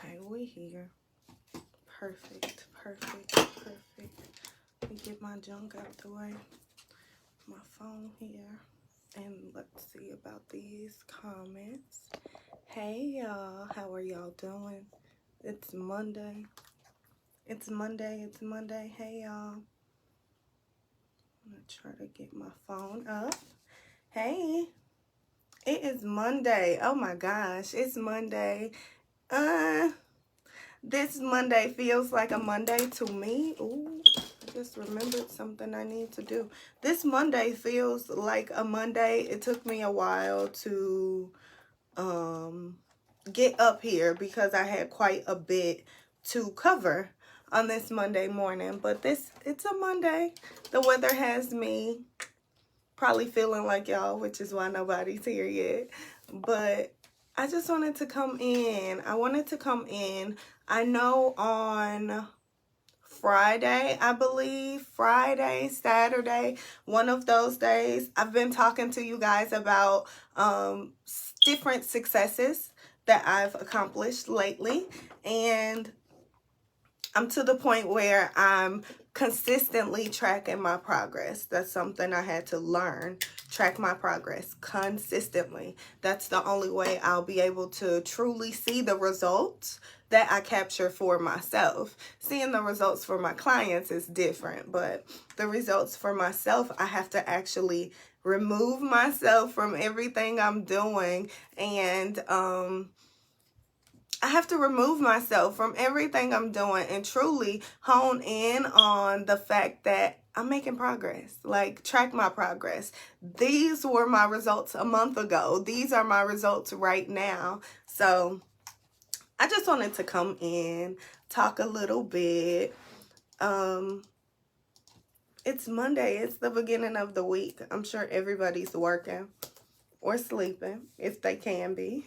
Okay, we here. Perfect, perfect, perfect. Let me get my junk out the way. My phone here. And let's see about these comments. Hey y'all, how are y'all doing? It's Monday. It's Monday. Hey y'all. I'm gonna try to get my phone up. Hey, it is Monday. Oh my gosh, it's Monday. This Monday feels like a Monday to me. Ooh, I just remembered something I need to do. This Monday feels like a Monday. It took me a while to get up here because I had quite a bit to cover on this Monday morning. But it's a Monday. The weather has me probably feeling like y'all, which is why nobody's here yet. But I just wanted to come in. I know on Friday, I believe, Friday, Saturday, one of those days, I've been talking to you guys about different successes that I've accomplished lately. And I'm to the point where I'm consistently tracking my progress. That's something I had to learn. Track my progress consistently. That's the only way I'll be able to truly see the results that I capture for myself. Seeing the results for my clients is different, but the results for myself, I have to actually remove myself from everything I'm doing, and I have to remove myself from everything I'm doing and truly hone in on the fact that I'm making progress. Like, track my progress. These were my results a month ago. These are my results right now. So I just wanted to come in, talk a little bit. It's Monday. It's the beginning of the week. I'm sure everybody's working or sleeping, if they can be.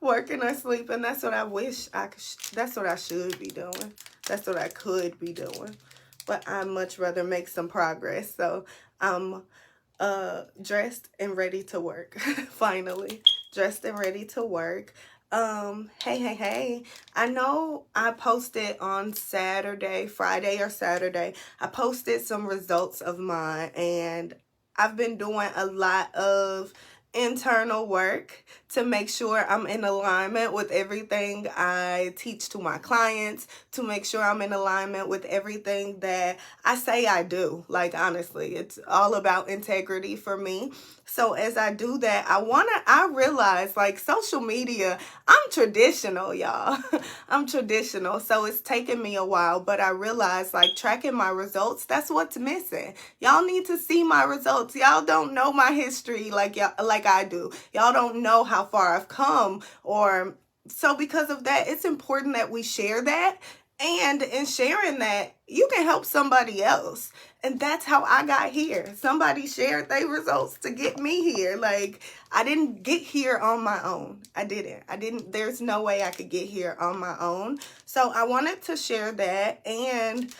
Working or sleeping. That's what I wish that's what I should be doing. That's what I could be doing. But I'd much rather make some progress. So I'm dressed and ready to work. Finally. Dressed and ready to work. Hey. I know I posted on Friday or Saturday. I posted some results of mine, and I've been doing a lot of internal work to make sure I'm in alignment with everything I teach to my clients, to make sure I'm in alignment with everything that I say I do. Like, honestly, it's all about integrity for me. So as I do that, I realize, like, social media, I'm traditional, y'all. I'm traditional. So it's taken me a while, but I realize, like, tracking my results, that's what's missing. Y'all need to see my results. Y'all don't know my history like I do. Y'all don't know how far I've come, or so because of that, it's important that we share that. And in sharing that, you can help somebody else. And that's how I got here. Somebody shared their results to get me here. Like, I didn't get here on my own. I didn't. There's no way I could get here on my own. So I wanted to share that, and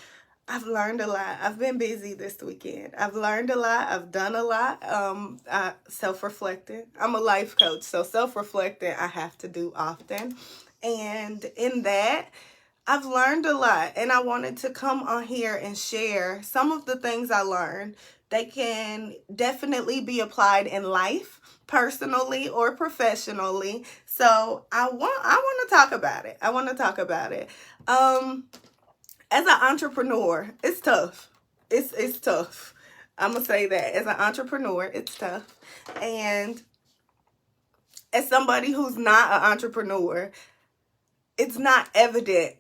I've learned a lot. I've been busy this weekend. I've learned a lot. I've done a lot. Self-reflecting. I'm a life coach, so self-reflecting I have to do often. And in that, I've learned a lot, and I wanted to come on here and share some of the things I learned. They can definitely be applied in life, personally or professionally. So I want to talk about it. As an entrepreneur, it's tough. It's tough. I'm gonna say that. As an entrepreneur, it's tough. And as somebody who's not an entrepreneur, it's not evident,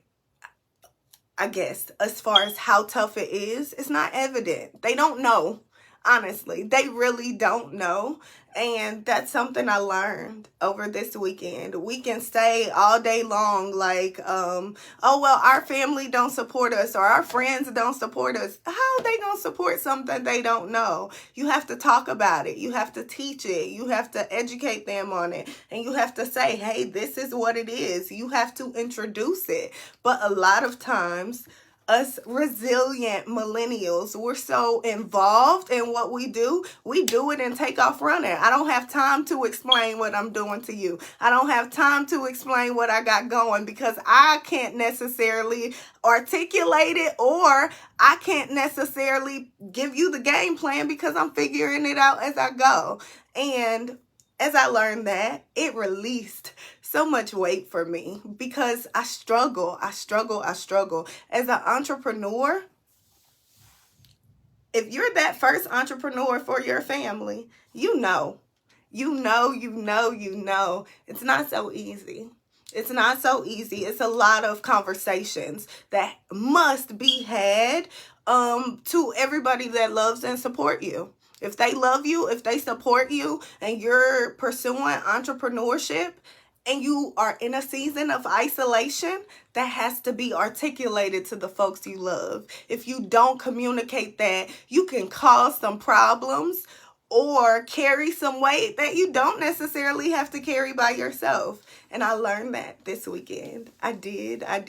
I guess, as far as how tough it is. It's not evident. They don't know. Honestly, they really don't know. And that's something I learned over this weekend. We can say all day long, like, oh, well, our family don't support us, or our friends don't support us. How are they going to support something they don't know? You have to talk about it. You have to teach it. You have to educate them on it. And you have to say, hey, this is what it is. You have to introduce it. But a lot of times, us resilient millennials, we're so involved in what we do it and take off running. I don't have time to explain what I'm doing to you. I don't have time to explain what I got going, because I can't necessarily articulate it, or I can't necessarily give you the game plan, because I'm figuring it out as I go. And as I learned that, it released so much weight for me, because I struggle. As an entrepreneur, if you're that first entrepreneur for your family, you know, it's not so easy. It's not so easy. It's a lot of conversations that must be had to everybody that loves and support you. If they love you, if they support you, and you're pursuing entrepreneurship, and you are in a season of isolation, that has to be articulated to the folks you love. If you don't communicate that, you can cause some problems or carry some weight that you don't necessarily have to carry by yourself. And I learned that this weekend. I did. I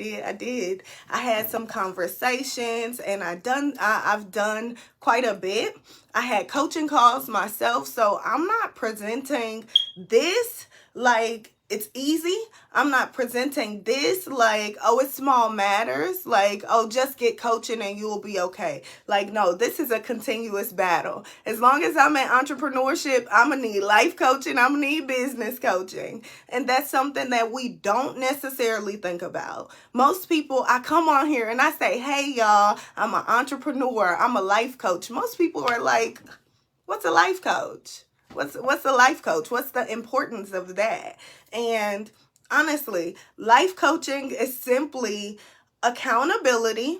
had some conversations, and I've done quite a bit. I had coaching calls myself, so I'm not presenting this like it's easy. I'm not presenting this like, oh, it's small matters. Like, oh, just get coaching and you'll be okay. Like, no, this is a continuous battle. As long as I'm in entrepreneurship, I'm going to need life coaching. I'm going to need business coaching. And that's something that we don't necessarily think about. Most people, I come on here and I say, hey, y'all, I'm an entrepreneur. I'm a life coach. Most people are like, what's a life coach? What's a life coach? What's the importance of that? And honestly, life coaching is simply accountability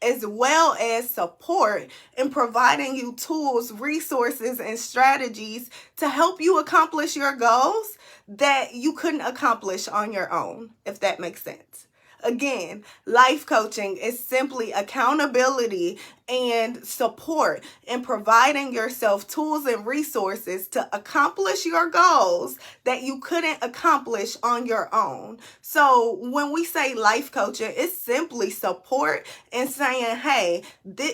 as well as support in providing you tools, resources, and strategies to help you accomplish your goals that you couldn't accomplish on your own, if that makes sense. Again, life coaching is simply accountability and support in providing yourself tools and resources to accomplish your goals that you couldn't accomplish on your own. So when we say life coaching, it's simply support and saying, hey,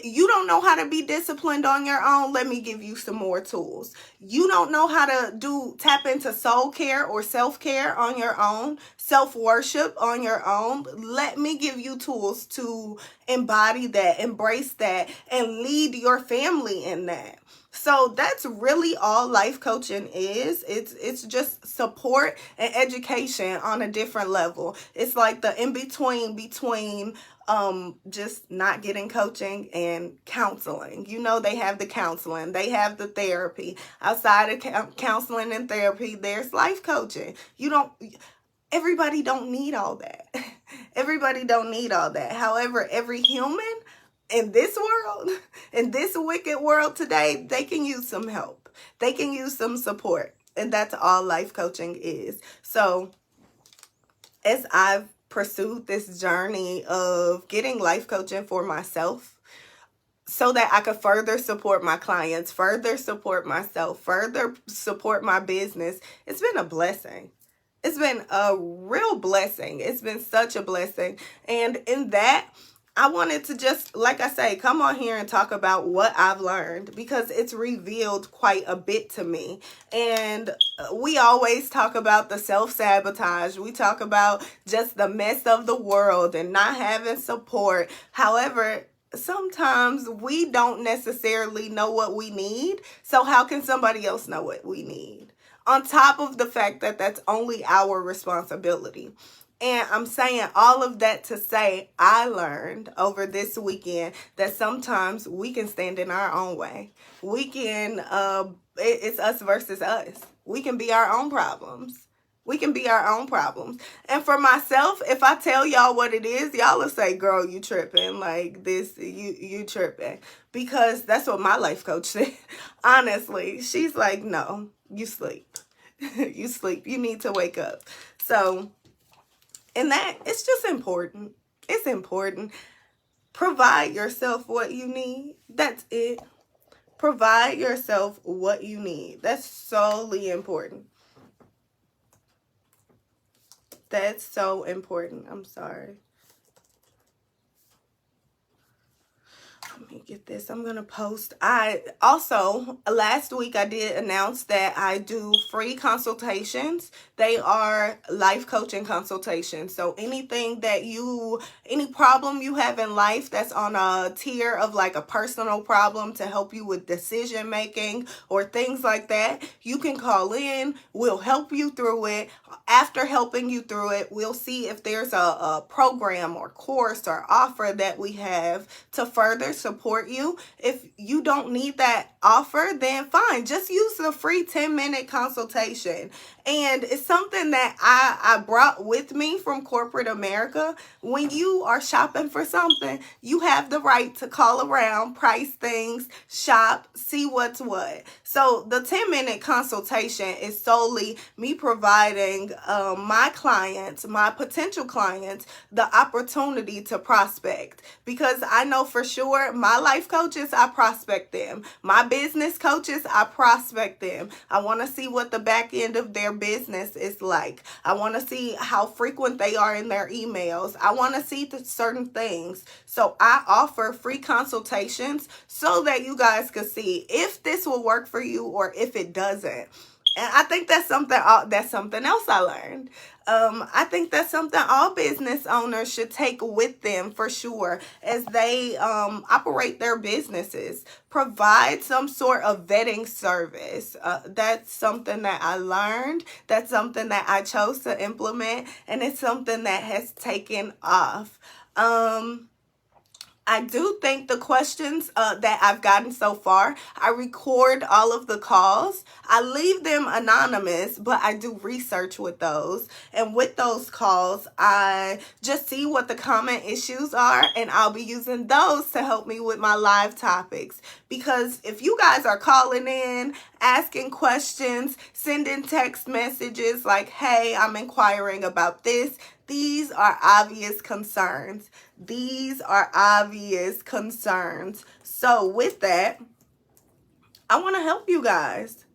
you don't know how to be disciplined on your own. Let me give you some more tools. You don't know how to tap into soul care or self-care on your own, self-worship on your own. Let me give you tools to embody that, embrace that, and lead your family in that. So that's really all life coaching is. It's just support and education on a different level. It's like the in-between between just not getting coaching and counseling. You know, they have the counseling, they have the therapy. Outside of counseling and therapy, there's life coaching. Everybody don't need all that. Everybody don't need all that. However, every human in this world, in this wicked world today, they can use some help. They can use some support. And that's all life coaching is. So as I've pursued this journey of getting life coaching for myself, so that I could further support my clients, further support myself, further support my business, it's been a blessing. It's been a real blessing. It's been such a blessing. And in that, I wanted to just, like I say, come on here and talk about what I've learned, because it's revealed quite a bit to me. And we always talk about the self-sabotage. We talk about just the mess of the world and not having support. However, sometimes we don't necessarily know what we need. So how can somebody else know what we need? On top of the fact that that's only our responsibility. And I'm saying all of that to say I learned over this weekend that sometimes we can stand in our own way. We can, it's us versus us. We can be our own problems. We can be our own problems. And for myself, if I tell y'all what it is, y'all will say, girl, you tripping. Like this, you tripping. Because that's what my life coach said. Honestly, she's like, no, you sleep. You sleep. You need to wake up. So, and that, it's just important. It's important. Provide yourself what you need. That's it. Provide yourself what you need. That's solely important. That's so important. I'm sorry. get this. I'm going to post. I also, last week I did announce that I do free consultations. They are life coaching consultations. So anything that any problem you have in life that's on a tier of like a personal problem to help you with decision making or things like that, you can call in. We'll help you through it. After helping you through it, we'll see if there's a program or course or offer that we have to further support you. If you don't need that offer, then fine. Just use the free 10-minute consultation. And it's something that I brought with me from corporate America. When you are shopping for something, you have the right to call around, price things, shop, see what's what. So the 10-minute consultation is solely me providing my clients, my potential clients, the opportunity to prospect. Because I know for sure my life coaches, I prospect them. My business coaches, I prospect them. I want to see what the back end of their business is like. I want to see how frequent they are in their emails. I want to see certain things. So I offer free consultations so that you guys can see if this will work for you or if it doesn't. And I think that's something else I learned. I think that's something all business owners should take with them for sure as they operate their businesses. Provide some sort of vetting service. That's something that I learned. That's something that I chose to implement, and it's something that has taken off. I do think the questions that I've gotten so far, I record all of the calls. I leave them anonymous, but I do research with those. And with those calls, I just see what the common issues are, and I'll be using those to help me with my live topics. Because if you guys are calling in, asking questions, sending text messages like, hey, I'm inquiring about this, these are obvious concerns. These are obvious concerns. So with that, I want to help you guys.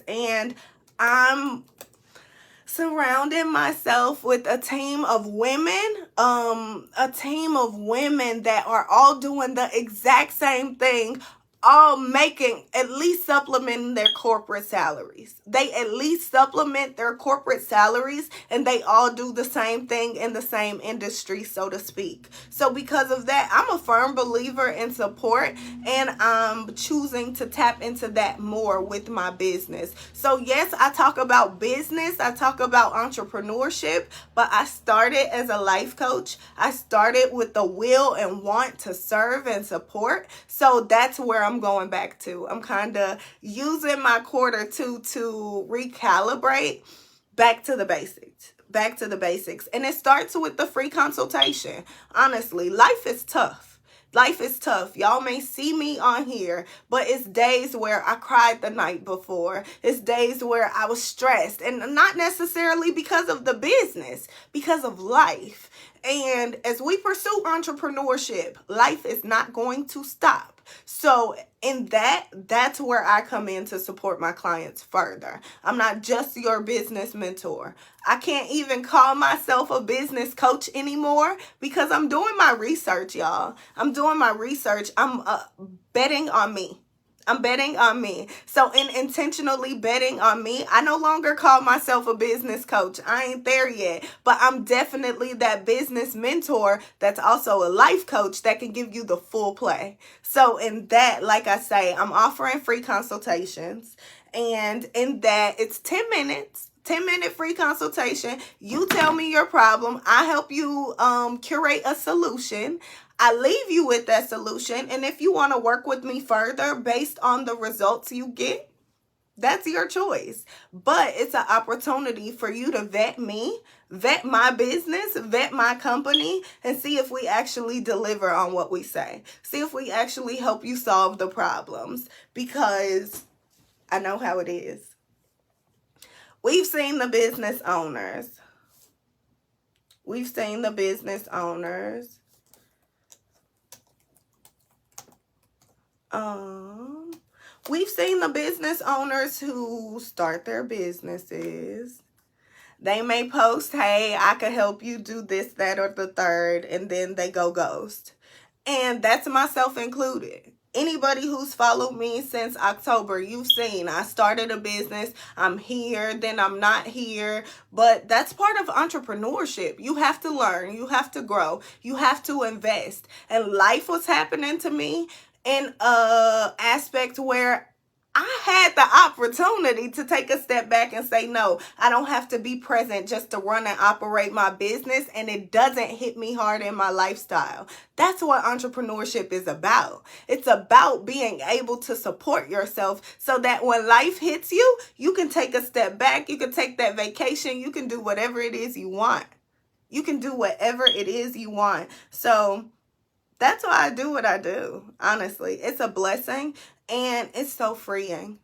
And I'm surrounding myself with a team of women that are all doing the exact same thing, all making at least supplementing their corporate salaries. They at least supplement their corporate salaries, and they all do the same thing in the same industry, so to speak. So because of that, I'm a firm believer in support, and I'm choosing to tap into that more with my business. So yes, I talk about business, I talk about entrepreneurship, but I started as a life coach. I started with the will and want to serve and support. So that's where I'm going back to. I'm kind of using my Q2 to recalibrate back to the basics. And it starts with the free consultation. Honestly, life is tough. Y'all may see me on here, but it's days where I cried the night before. It's days where I was stressed, and not necessarily because of the business, because of life. And as we pursue entrepreneurship, life is not going to stop. So in that's where I come in to support my clients further. I'm not just your business mentor. I can't even call myself a business coach anymore because I'm doing my research, y'all. I'm doing my research. I'm betting on me. So in intentionally betting on me, I no longer call myself a business coach. I ain't there yet, but I'm definitely that business mentor that's also a life coach that can give you the full play. So in that, like I say, I'm offering free consultations, and in that it's 10 minutes. 10-minute free consultation. You tell me your problem. I help you curate a solution. I leave you with that solution. And if you want to work with me further based on the results you get, that's your choice. But it's an opportunity for you to vet me, vet my business, vet my company, and see if we actually deliver on what we say. See if we actually help you solve the problems, because I know how it is. We've seen the business owners. We've seen the business owners who start their businesses. They may post, hey, I could help you do this, that, or the third, and then they go ghost. And that's myself included. Anybody who's followed me since October, you've seen I started a business. I'm here, then I'm not here. But that's part of entrepreneurship. You have to learn, you have to grow, you have to invest. And life was happening to me in a aspect where I had the opportunity to take a step back and say, no, I don't have to be present just to run and operate my business, and it doesn't hit me hard in my lifestyle. That's what entrepreneurship is about. It's about being able to support yourself so that when life hits you, you can take a step back, you can take that vacation, you can do whatever it is you want. You can do whatever it is you want. So that's why I do what I do, honestly. It's a blessing. And it's so freeing.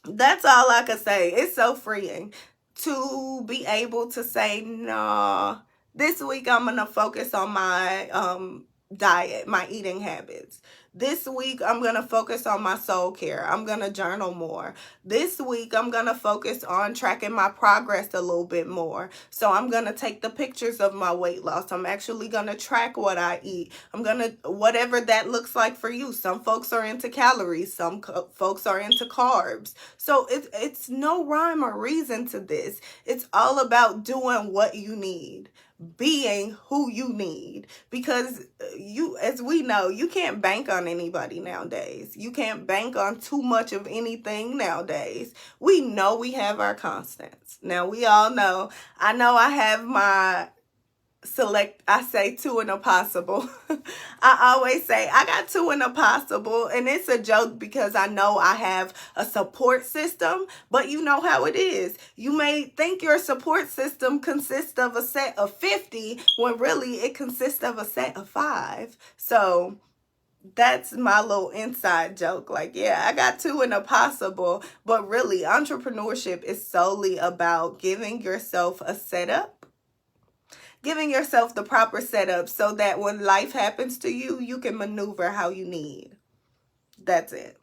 That's all I can say. It's so freeing to be able to say, no, this week I'm going to focus on my diet, my eating habits. This week, I'm going to focus on my soul care. I'm going to journal more. This week, I'm going to focus on tracking my progress a little bit more. So I'm going to take the pictures of my weight loss. I'm actually going to track what I eat. I'm going to, whatever that looks like for you. Some folks are into calories. Some folks are into carbs. So it's no rhyme or reason to this. It's all about doing what you need. Being who you need, because you, as we know, you can't bank on anybody nowadays. You can't bank on too much of anything nowadays. We know we have our constants. Now we all know, I know I have my I say two and a possible. I always say I got two and a possible, and it's a joke because I know I have a support system, but you know how it is. You may think your support system consists of a set of 50 when really it consists of a set of 5. So that's my little inside joke. Like, yeah, I got two and a possible, but really entrepreneurship is solely about giving yourself a setup. Giving yourself the proper setup so that when life happens to you, you can maneuver how you need. That's it.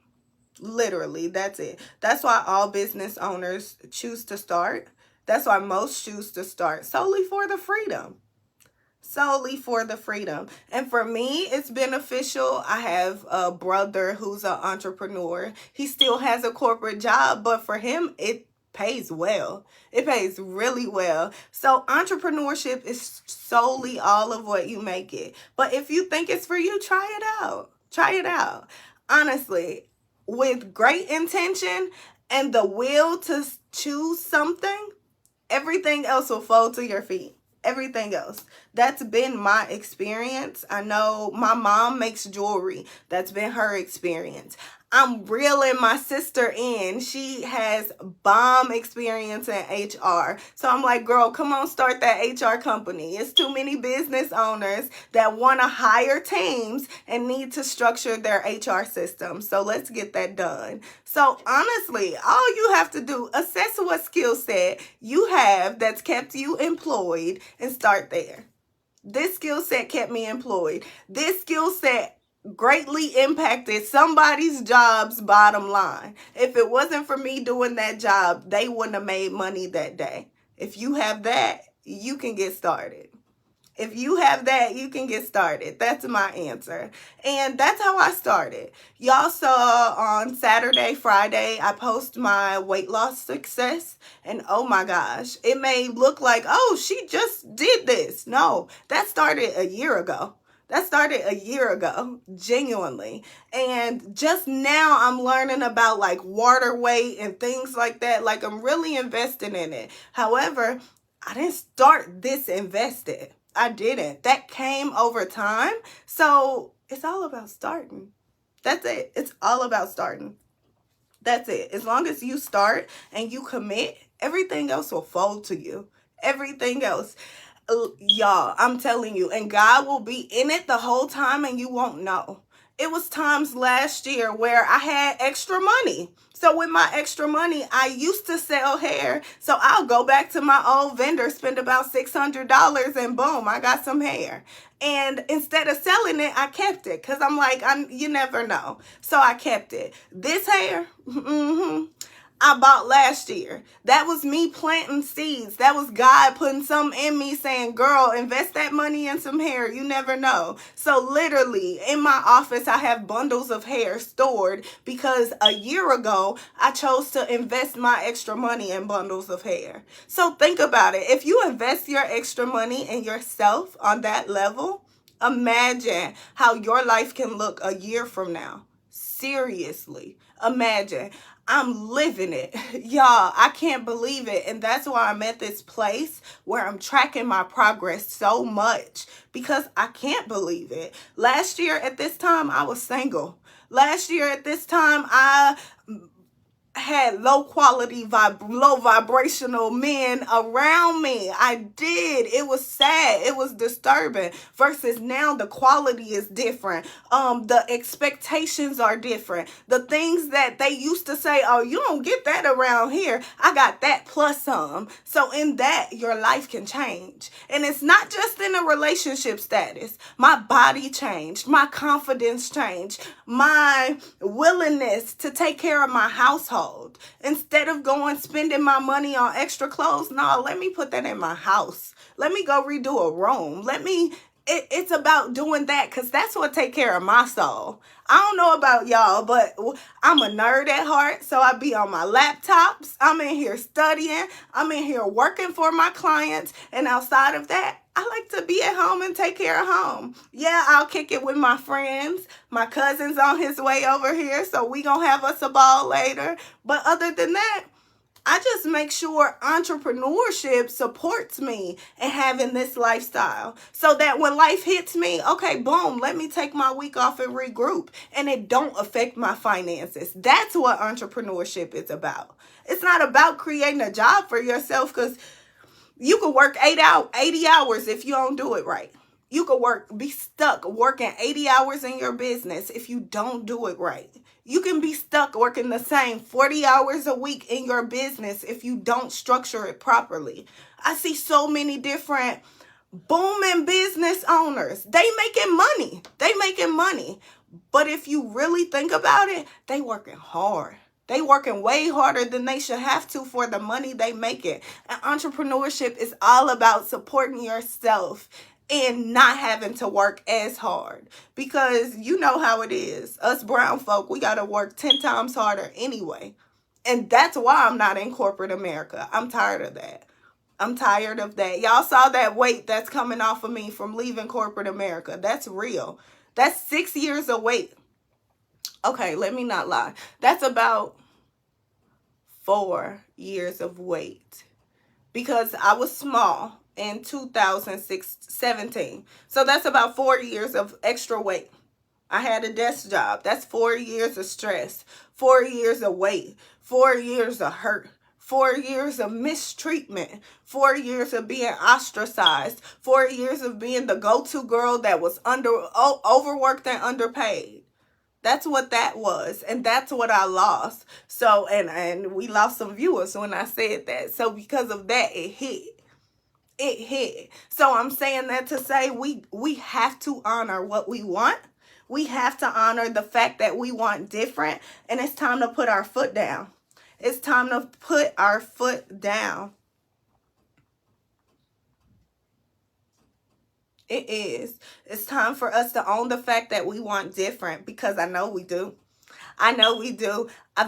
Literally, that's it. That's why all business owners choose to start. That's why most choose to start solely for the freedom. Solely for the freedom. And for me, it's beneficial. I have a brother who's an entrepreneur. He still has a corporate job, but for him, it pays well. It pays really well. So entrepreneurship is solely all of what you make it. But if you think it's for you, try it out. Try it out. Honestly, with great intention and the will to choose something, everything else will fall to your feet. Everything else. That's been my experience. I know my mom makes jewelry. That's been her experience. I'm reeling my sister in. She has bomb experience in HR. So I'm like, girl, come on, start that HR company. It's too many business owners that want to hire teams and need to structure their HR system. So let's get that done. So honestly, all you have to do, assess what skill set you have that's kept you employed and start there. This skill set kept me employed. This skill set greatly impacted somebody's job's bottom line. If it wasn't for me doing that job, they wouldn't have made money that day. If you have that, you can get started. If you have that, you can get started. That's my answer. And that's how I started. Y'all saw on Saturday, Friday, I post my weight loss success. And oh my gosh, it may look like, oh, she just did this. No, that started a year ago. That started a year ago, genuinely. And just now I'm learning about like water weight and things like that. Like I'm really investing in it. However, I didn't start this invested. I didn't. That came over time. So it's all about starting. That's it. It's all about starting. That's it. As long as you start and you commit, everything else will fold to you. Everything else. Y'all, I'm telling you, and God will be in it the whole time and you won't know. It was times last year where I had extra money. So with my extra money, I used to sell hair. So I'll go back to my old vendor, spend about $600 and boom, I got some hair. And instead of selling it, I kept it because I'm like, you never know. So I kept it. This hair, I bought last year. That was me planting seeds. That was God putting something in me saying, girl, invest that money in some hair. You never know. So literally in my office, I have bundles of hair stored because a year ago, I chose to invest my extra money in bundles of hair. So think about it. If you invest your extra money in yourself on that level, imagine how your life can look a year from now. Seriously. Imagine. I'm living it. Y'all, I can't believe it. And that's why I'm at this place where I'm tracking my progress so much because I can't believe it. Last year at this time, I was single. Last year at this time, I had low quality, low vibrational men around me. I did. It was sad. It was disturbing. Versus now the quality is different. The expectations are different. The things that they used to say, oh, you don't get that around here. I got that plus some. So in that, your life can change. And it's not just in a relationship status. My body changed. My confidence changed. My willingness to take care of my household. Instead of going spending my money on extra clothes, no, let me put that in my house. Let me go redo a room. It's about doing that because that's what take care of my soul. I don't know about y'all, but I'm a nerd at heart, so I be on my laptops. I'm in here studying. I'm in here working for my clients. And outside of that, I like to be at home and take care of home. Yeah, I'll kick it with my friends. My cousin's on his way over here, so we gonna have us a ball later. But other than that, I just make sure entrepreneurship supports me in having this lifestyle so that when life hits me, okay, boom, let me take my week off and regroup and it don't affect my finances. That's what entrepreneurship is about. It's not about creating a job for yourself because you could work 80 hours if you don't do it right. You could be stuck working 80 hours in your business if you don't do it right. You can be stuck working the same 40 hours a week in your business if you don't structure it properly. I see so many different booming business owners. They making money. But if you really think about it, they working hard. They working way harder than they should have to for the money they making. And entrepreneurship is all about supporting yourself and not having to work as hard. Because you know how it is. Us brown folk, we got to work 10 times harder anyway. And that's why I'm not in corporate America. I'm tired of that. Y'all saw that weight that's coming off of me from leaving corporate America. That's real. That's 6 years of weight. Okay, let me not lie. That's about 4 years of weight because I was small in 2017. So that's about 4 years of extra weight. I had a desk job. That's 4 years of stress, 4 years of weight, 4 years of hurt, 4 years of mistreatment, 4 years of being ostracized, 4 years of being the go-to girl that was overworked and underpaid. That's what that was. And that's what I lost. So, and we lost some viewers when I said that. So because of that, it hit. So I'm saying that to say we have to honor what we want. We have to honor the fact that we want different. And it's time to put our foot down. It's time to put our foot down. It is. It's time for us to own the fact that we want different because I know we do. I've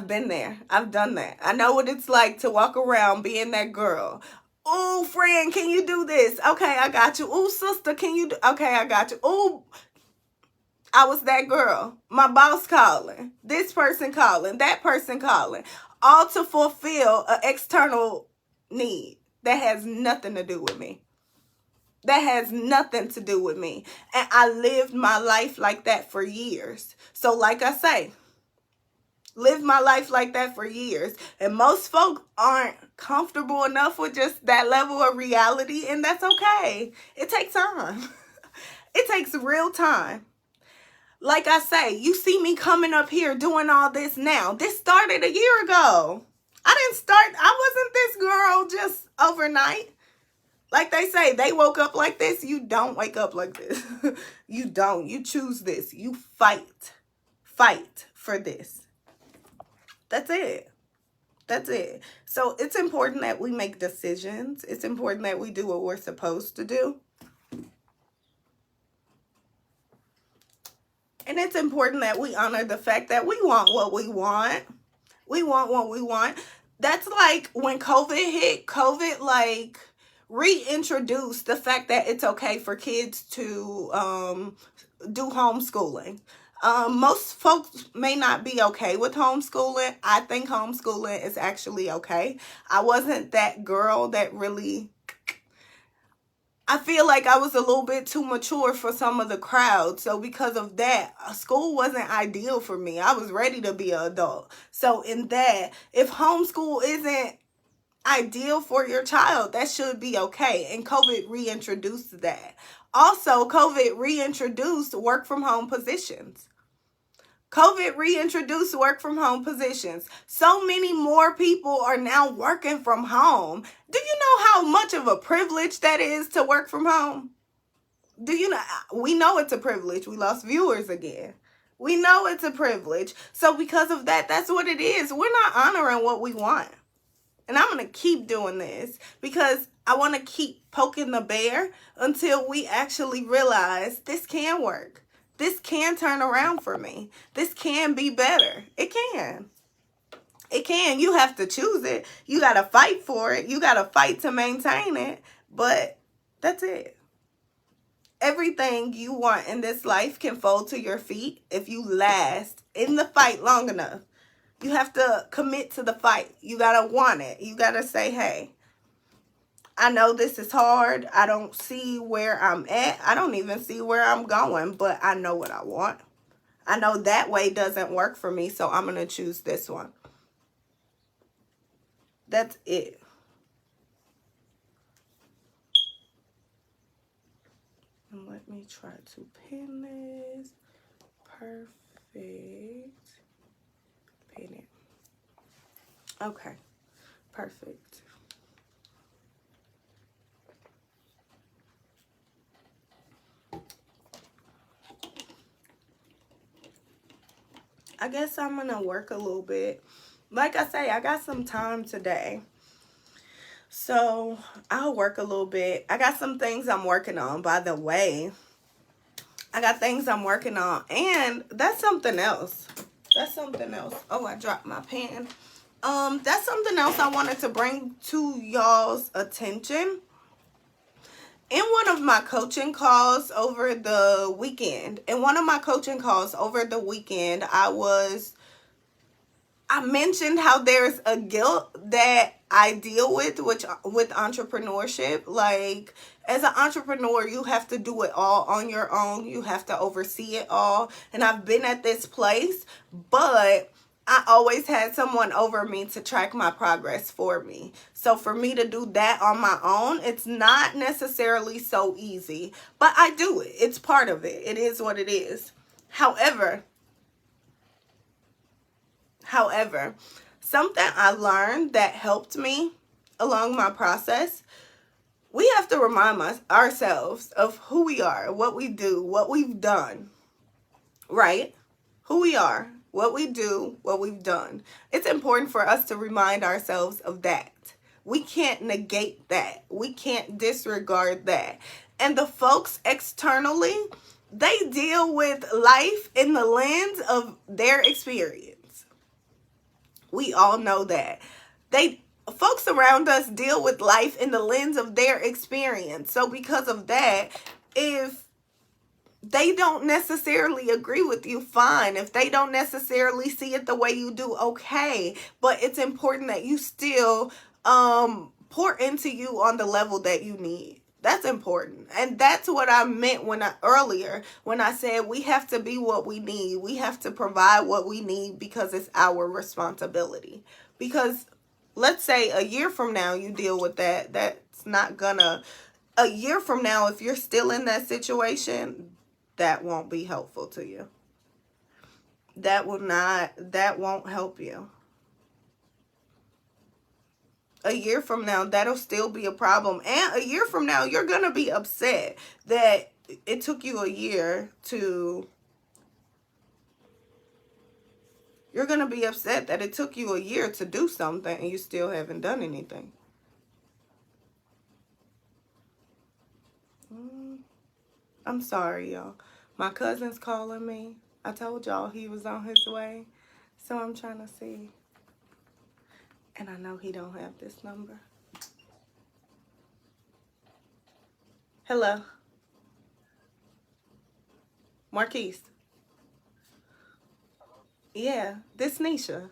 been there. I've done that. I know what it's like to walk around being that girl. Oh, friend, can you do this? Okay, I got you. Oh, sister, can you do? Okay, I got you. Oh, I was that girl. My boss calling. This person calling. That person calling. All to fulfill an external need that has nothing to do with me. That has nothing to do with me. And I lived my life like that for years. So like I say, lived my life like that for years. And most folk aren't comfortable enough with just that level of reality. And that's okay. It takes time. It takes real time. Like I say, you see me coming up here doing all this now. This started a year ago. I wasn't this girl just overnight. Like they say, they woke up like this. You don't wake up like this. You don't. You choose this. You fight. Fight for this. That's it. That's it. So it's important that we make decisions. It's important that we do what we're supposed to do. And it's important that we honor the fact that we want what we want. We want what we want. That's like when COVID hit, COVID like reintroduced the fact that it's okay for kids to do homeschooling. Most folks may not be okay with homeschooling. I think homeschooling is actually okay. I wasn't that girl that really, I feel like I was a little bit too mature for some of the crowd. So because of that, school wasn't ideal for me. I was ready to be an adult. So in that, if homeschool isn't ideal for your child, that should be okay. And COVID reintroduced that. Also, COVID reintroduced work from home positions. COVID reintroduced work from home positions. So many more people are now working from home. Do you know how much of a privilege that is to work from home? Do you know? We know it's a privilege. We lost viewers again. We know it's a privilege. So because of that, that's what it is. We're not honoring what we want. And I'm going to keep doing this because I want to keep poking the bear until we actually realize this can work. This can turn around for me. This can be better. It can. It can. You have to choose it. You got to fight for it. You got to fight to maintain it. But that's it. Everything you want in this life can fall to your feet if you last in the fight long enough. You have to commit to the fight. You got to want it. You got to say, hey, I know this is hard. I don't see where I'm at. I don't even see where I'm going, but I know what I want. I know that way doesn't work for me, so I'm going to choose this one. That's it. And let me try to pin this. Perfect. Pin it. Okay. Perfect. I guess I'm going to work a little bit. Like I say, I got some time today. So I'll work a little bit. I got some things I'm working on, by the way. I got things I'm working on. And that's something else. That's something else. Oh, I dropped my pen. That's something else I wanted to bring to y'all's attention. In one of my coaching calls over the weekend, I mentioned how there's a guilt that I deal with entrepreneurship. Like, as an entrepreneur, you have to do it all on your own. You have to oversee it all. And I've been at this place, but I always had someone over me to track my progress for me. So for me to do that on my own, it's not necessarily so easy, but I do it. It's part of it. It is what it is. However, something I learned that helped me along my process, we have to remind ourselves of who we are, what we do, what we've done, right? Who we are, what we do, what we've done. It's important for us to remind ourselves of that. We can't negate that. We can't disregard that. And the folks externally, they deal with life in the lens of their experience. We all know that. Folks around us deal with life in the lens of their experience. So because of that, if they don't necessarily agree with you, fine. If they don't necessarily see it the way you do, okay. But it's important that you still pour into you on the level that you need. That's important. And that's what I meant earlier when I said we have to be what we need. We have to provide what we need because it's our responsibility. Because let's say a year from now you deal with that. That's not gonna, a year from now, if you're still in that situation, that won't be helpful to you. That won't help you. A year from now, that'll still be a problem. And a year from now, you're going to be upset that it took you a year to You're going to be upset that it took you a year to do something and you still haven't done anything. I'm sorry, y'all. My cousin's calling me. I told y'all he was on his way. So I'm trying to see. And I know he don't have this number. Hello. Marquise. Yeah, this Nisha.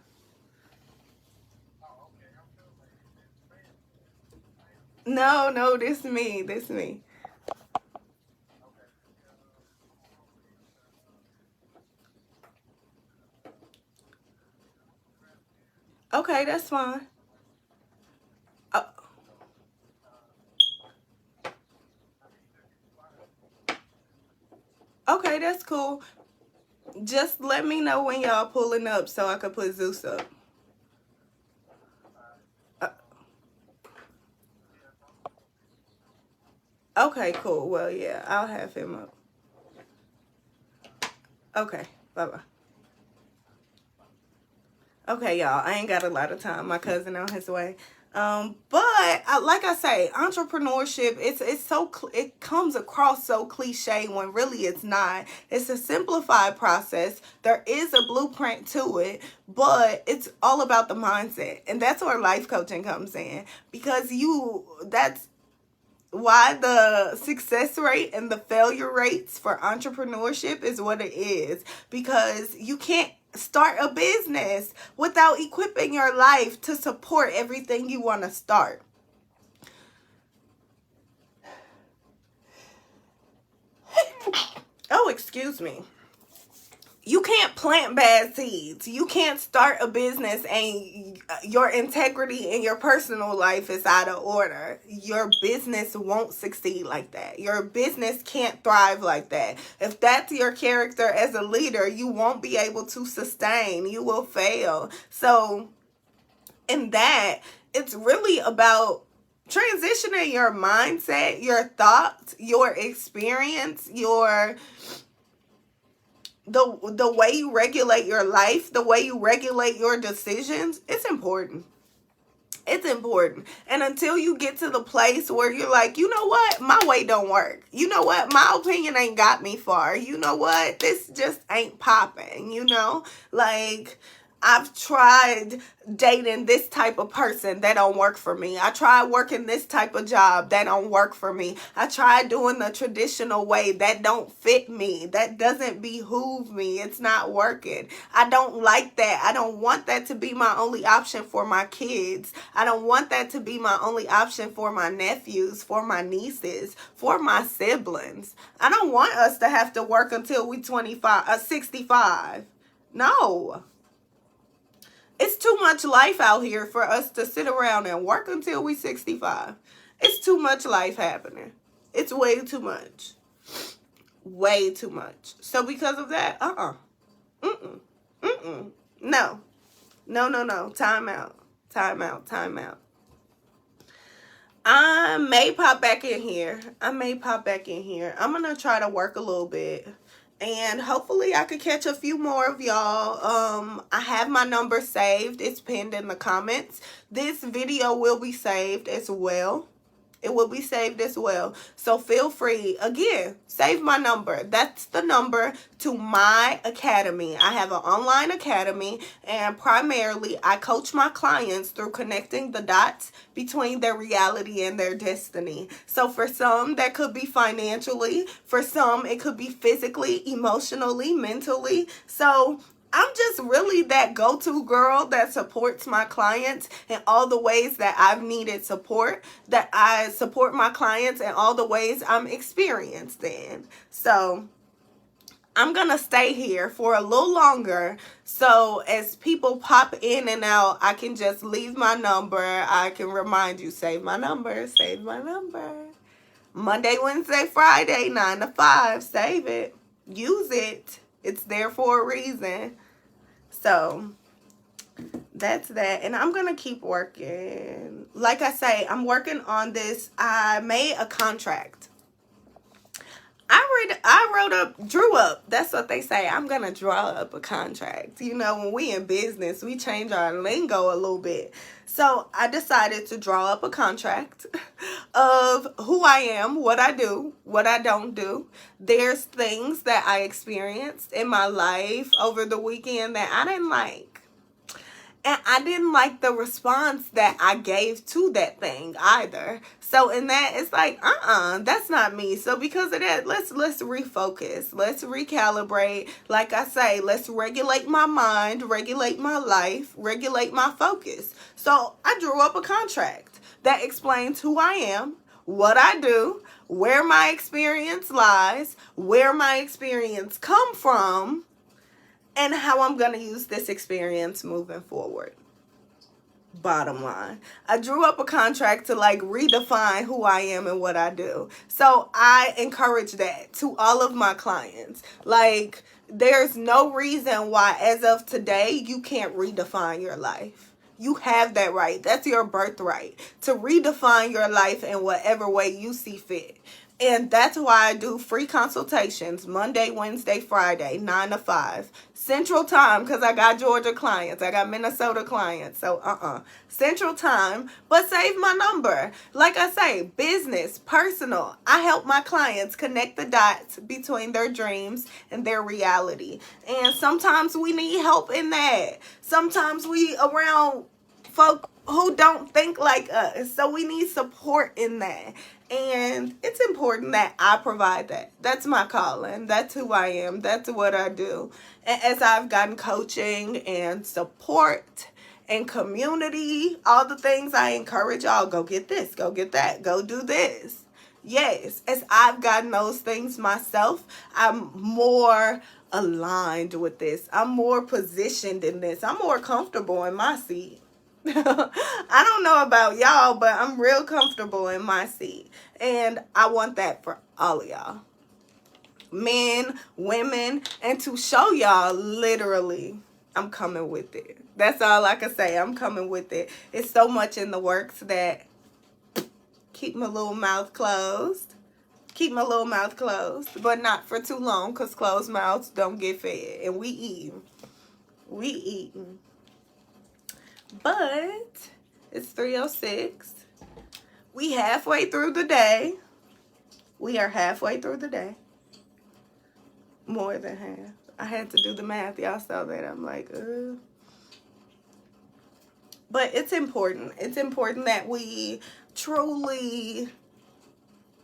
No, this me. This me. Okay, that's fine. Oh, okay, that's cool. Just let me know when y'all pulling up so I can put Zeus up. Uh, okay, cool. Well, yeah, I'll have him up. Okay, bye-bye. Okay, y'all, I ain't got a lot of time. My cousin on his way. Like I say, entrepreneurship, it comes across so cliche when really it's not. It's a simplified process. There is a blueprint to it, but it's all about the mindset. And that's where life coaching comes in, because that's why the success rate and the failure rates for entrepreneurship is what it is, because you can't start a business without equipping your life to support everything you want to start. Oh, excuse me. You can't plant bad seeds. You can't start a business and your integrity in your personal life is out of order. Your business won't succeed like that. Your business can't thrive like that. If that's your character as a leader, you won't be able to sustain. You will fail. So, in that, it's really about transitioning your mindset, your thoughts, your experience, the way you regulate your life, the way you regulate your decisions. It's important. It's important. And until you get to the place where you're like, you know what, my way don't work. You know what, my opinion ain't got me far. You know what, this just ain't popping, like, I've tried dating this type of person, that don't work for me. I tried working this type of job, that don't work for me. I tried doing the traditional way, that don't fit me. That doesn't behoove me. It's not working. I don't like that. I don't want that to be my only option for my kids. I don't want that to be my only option for my nephews, for my nieces, for my siblings. I don't want us to have to work until we 65. No. It's too much life out here for us to sit around and work until we 65. It's too much life happening. It's way too much. Way too much. So because of that, No. No. Time out. Time out. Time out. I may pop back in here. I'm going to try to work a little bit. And hopefully I could catch a few more of y'all. I have my number saved. It's pinned in the comments. This video will be saved as well. It will be saved as well. So feel free. Again, save my number. That's the number to my academy. I have an online academy, and primarily I coach my clients through connecting the dots between their reality and their destiny. So for some, that could be financially. For some, it could be physically, emotionally, mentally. So I'm just really that go-to girl that supports my clients in all the ways that I've needed support, that I support my clients in all the ways I'm experienced in. So I'm going to stay here for a little longer, so as people pop in and out, I can just leave my number. I can remind you, save my number, save my number. Monday, Wednesday, Friday, 9 to 5, save it, use it. It's there for a reason. So that's that. And I'm going to keep working. Like I say, I'm working on this. I made a contract. drew up. That's what they say. I'm gonna draw up a contract. You know, when we in business, we change our lingo a little bit. So I decided to draw up a contract of who I am, what I do, what I don't do. There's things that I experienced in my life over the weekend that I didn't like. And I didn't like the response that I gave to that thing either. So in that, it's like, that's not me. So because of that, let's refocus. Let's recalibrate. Like I say, let's regulate my mind, regulate my life, regulate my focus. So I drew up a contract that explains who I am, what I do, where my experience lies, where my experience come from, and how I'm going to use this experience moving forward. Bottom line, I drew up a contract to like redefine who I am and what I do. So I encourage that to all of my clients. Like, there's no reason why as of today you can't redefine your life. You have that right. That's your birthright to redefine your life in whatever way you see fit. And that's why I do free consultations Monday, Wednesday, Friday, 9 to 5. Central Time, because I got Georgia clients. I got Minnesota clients. So, Central Time. But save my number. Like I say, business, personal. I help my clients connect the dots between their dreams and their reality. And sometimes we need help in that. Sometimes we around folk who don't think like us. So we need support in that. And it's important that I provide that. That's my calling. That's who I am. That's what I do. And as I've gotten coaching and support and community, all the things I encourage y'all, go get this, go get that, go do this. Yes, as I've gotten those things myself, I'm more aligned with this. I'm more positioned in this. I'm more comfortable in my seat. I don't know about y'all, but I'm real comfortable in my seat. And I want that for all of y'all. Men, women, and to show y'all literally, I'm coming with it. That's all I can say. I'm coming with it. It's so much in the works that keep my little mouth closed. Keep my little mouth closed, but not for too long because closed mouths don't get fed. And we eating. We eating. But it's 3:06. We halfway through the day. We are halfway through the day. More than half. I had to do the math. Y'all saw that. I'm like, But it's important. It's important that we truly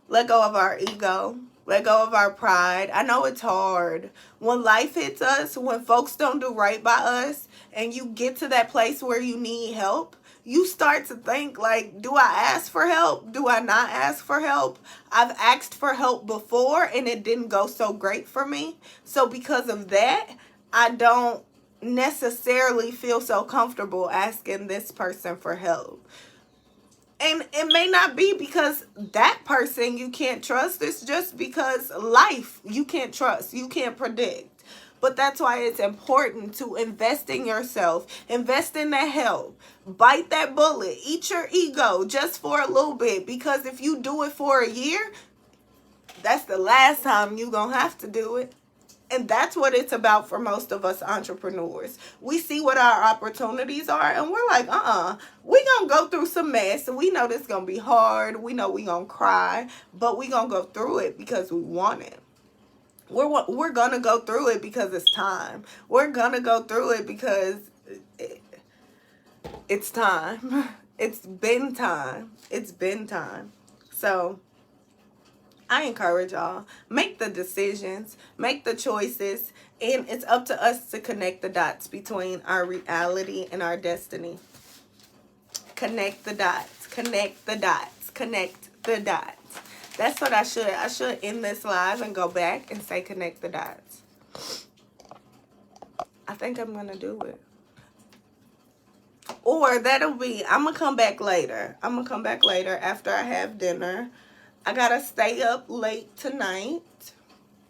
let go of our ego. Let go of our pride. I know it's hard. When life hits us, when folks don't do right by us, and you get to that place where you need help, you start to think like, do I ask for help? Do I not ask for help? I've asked for help before and it didn't go so great for me. So because of that, I don't necessarily feel so comfortable asking this person for help. And it may not be because that person you can't trust. It's just because life you can't trust. You can't predict. But that's why it's important to invest in yourself. Invest in that help. Bite that bullet. Eat your ego just for a little bit. Because if you do it for a year, that's the last time you're going to have to do it. And that's what it's about for most of us entrepreneurs. We see what our opportunities are and we're like, we gonna go through some mess. And we know this gonna be hard. We know we gonna cry, but we gonna go through it because we want it. We're gonna go through it because it's time. We're gonna go through it because it's time. It's been time. It's been time. So I encourage y'all, make the decisions, make the choices, and it's up to us to connect the dots between our reality and our destiny. Connect the dots, connect the dots, connect the dots. That's what I should end this live and go back and say connect the dots. I think I'm going to do it. Or that'll be, I'm going to come back later. I'm going to come back later after I have dinner. I gotta stay up late tonight.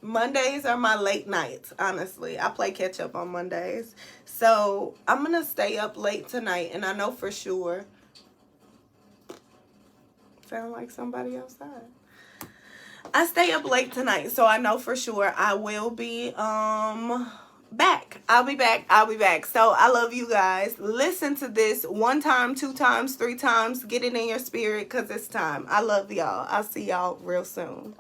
Mondays are my late nights, honestly. I play catch up on Mondays. So I'm gonna stay up late tonight, and I know for sure. Sound like somebody outside. I stay up late tonight, so I know for sure I will be back. I'll be back. So I love you guys. Listen to this 1 time, 2 times, 3 times. Get it in your spirit, because it's time. I love y'all. I'll see y'all real soon.